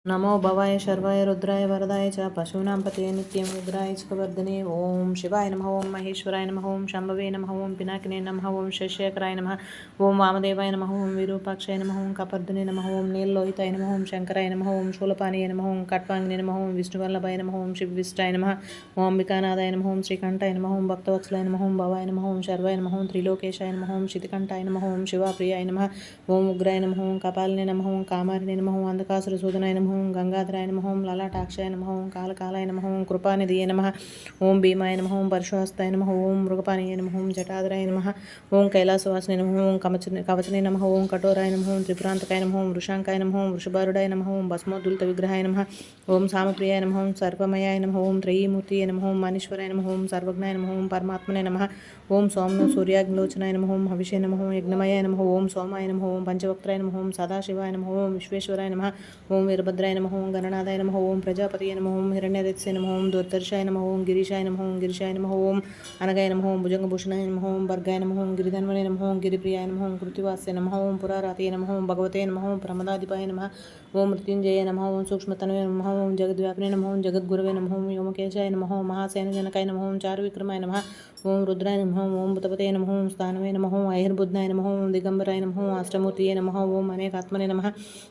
नमो भवाय शर्वाय रुद्राय वरदाय च पशूनां पतये नित्यं रुद्राय च वर्धने ओम शिवाय नमः ओम महेश्वराय नमः ओम शंभवे नमः ओम पिनाकिने नमः ओम शशिशेखराय नमः ओम वामदेवाय नमः ओम विरूपाक्षाय नमः ओम कपर्दने नमः ओम नीललोहिताय नमः ओम शंकराय नमः ओम शूलपाणिये नमः ओम कट्वांगिने नमः ओम विष्णुवल्लभाय नमः ओम शिवविष्टाय नमः ओम अंबिकानाथाय नमः ओम श्रीकंठाय नमः ओम भक्तवत्सलाय नमः ओम भवाय नमः ओम शर्वाय नमः ओम त्रिलोकेशाय नमः ओम शितिकंठाय नमः ओम शिवाप्रियाय नमः ओम उग्राय नमः ओम कपालिने नमः ओम कामारिणे नमः ओम अंधकासुरसूदनाय नमः ओम गंगाधराय नमः ओम ललाटाक्षाय नमः ओम कालकालाय नमः ओम कृपानिधिये नमः ओम भीमाय नमः ओम परशुहस्ताय नमः ओम मृगपाणिये नमः ओम जटाधराय नमः ओम कैलासवासिने नमः ओम कवचने नमः ओम कठोराय नमः ओम त्रिपुरांतकाय नमः ओम वृषांकाय नमः ओम वृषभारूढाय नमः ओम भस्मोद्धुलितविग्रहाय नमः ओम सामप्रियाय नमः ओम सर्वमयाय नमः ओम त्रयीमूर्तिये नमः ओम मनीश्वराय नमः ओम सर्वज्ञाय नमः ओम परमात्मने नमः ओम सौम्य सूर्याग्निलोचनाय नमः ओम हविषे नमः ओम यज्ञमयाय नमः ओम सोमाय नमः ओम पंचवक्त्राय नमः ओम सदाशिवाय नमः ओम विश्वेश्वराय नमः ओम वीरभद्राय नमः ओम गणनाथाय नमः ओम प्रजापतये नमः ओम हिरण्यरेतसे नमः ओम दुर्दर्शाय नमः ओम गिरीशाय नमः ओम गिरिशाय नमः ओम अनगाय नमः ओम भुजंगभूषणाय नमः ओम भर्गाय नमः ओम गिरिधन्वने नमः ओम गिरिप्रियाय नमः ओम कृतिवास्य नमः ओम पुरारातये नमः ओम भगवते नमः ओम प्रमदाधिपाय नमः ओम मृत्युंजय नमः ओम सूक्ष्मतनवे नमः ओम जगद्व्यापिने नमः ओम जगद्गुरवे नमः ओम व्योमकेशाय नमः ओम महासेनजनकाय नमः ओम चारुविक्रमाय नमः ओम रुद्राय नमः ओम भूतपते नमः ओम स्थानवे नमः ओम ऐर्बुद्धाय नमः ओम दिगंबराय नमः ओम अष्टमूर्तिये नमः ओम अनेकात्मने नमः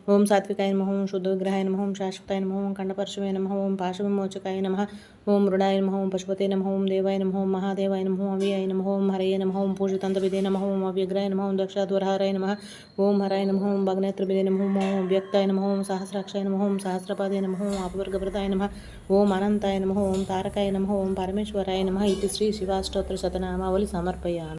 ओम सात्विकाय नमः ओम शुद्धविग्रहाय नमः ओम शाश्वताय नमः ओम खंडपर्शवे नमः ओम पाशविमोचकाय नमः ओम मृडाय नमः ओम पशुपते नमः ओम देवाय नमः ओम महादेवाय नमः ओम अव्ययाय नमः ओम हरये नमः ओम पूजितन्तविदे नमः ओम अव्यग्राय नमः ओम दक्षाध्वरहाराय नमः ओम हराय नमः ओम भग्नेत्रविदे नमः ओम व्यक्ताय नमः ओम सहस्राक्षाय नमः ओम सहस्रपादे नमः ओम अपवर्गप्रदाय नमः ओम अनंताय नमः ओम तारकाय नमः ओम परमेश्वराय नमः इति श्री शिवाष्टोत्तर शतनामावली समर्पयामि।